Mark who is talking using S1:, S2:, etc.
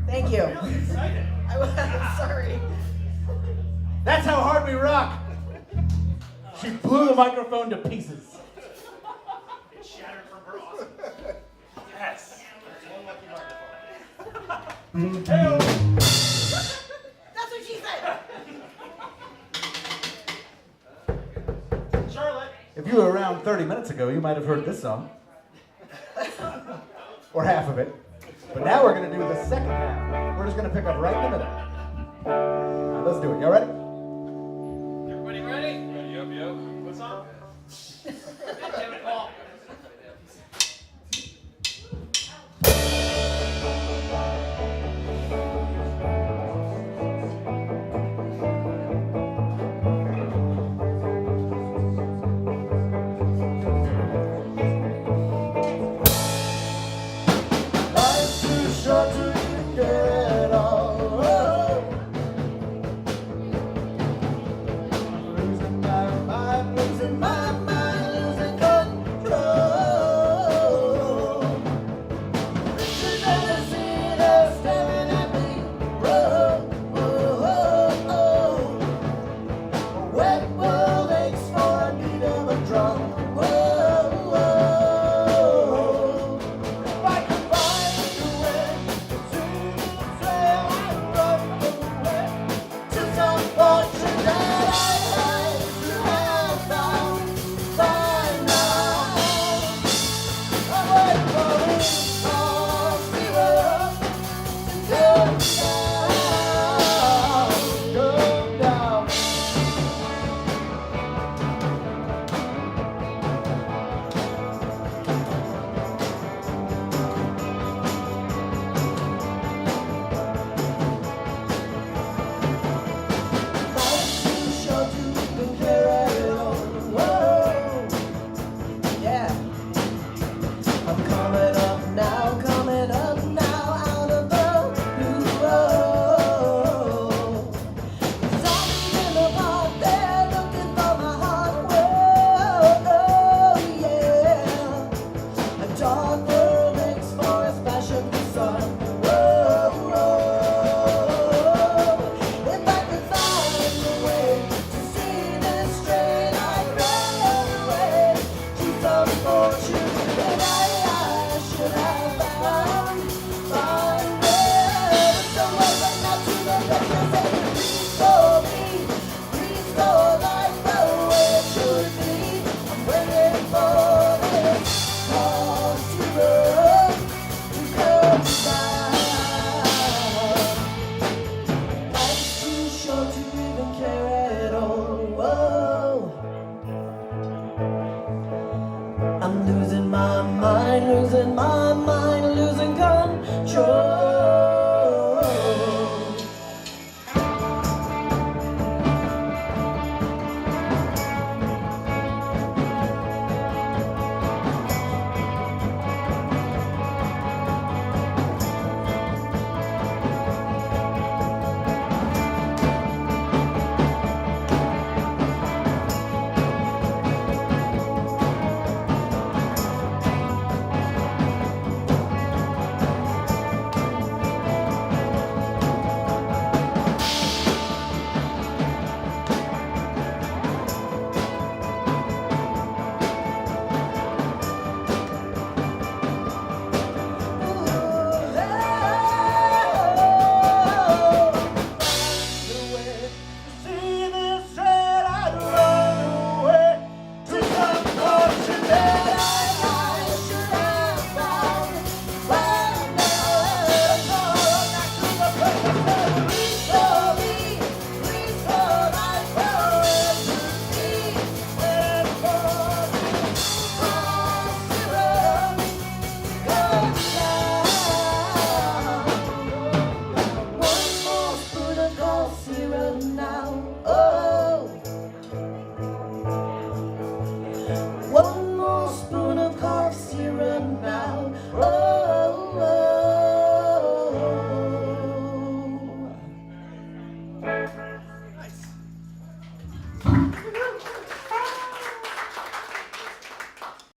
S1: Thank you.
S2: Excited.
S1: I'm sorry.
S3: That's how hard we rock. She blew the microphone to pieces.
S2: It shattered from her awesome. Yes. One lucky microphone. Hey-o.
S1: That's what she said.
S2: Charlotte.
S3: If you were around 30 minutes ago, you might have heard this song. Or half of it. But now we're going to do the second half. We're just going to pick up right in the middle. Now, let's do it. Y'all ready?
S2: Everybody ready? Yep. What's up? Give it a call.
S3: Life's too short to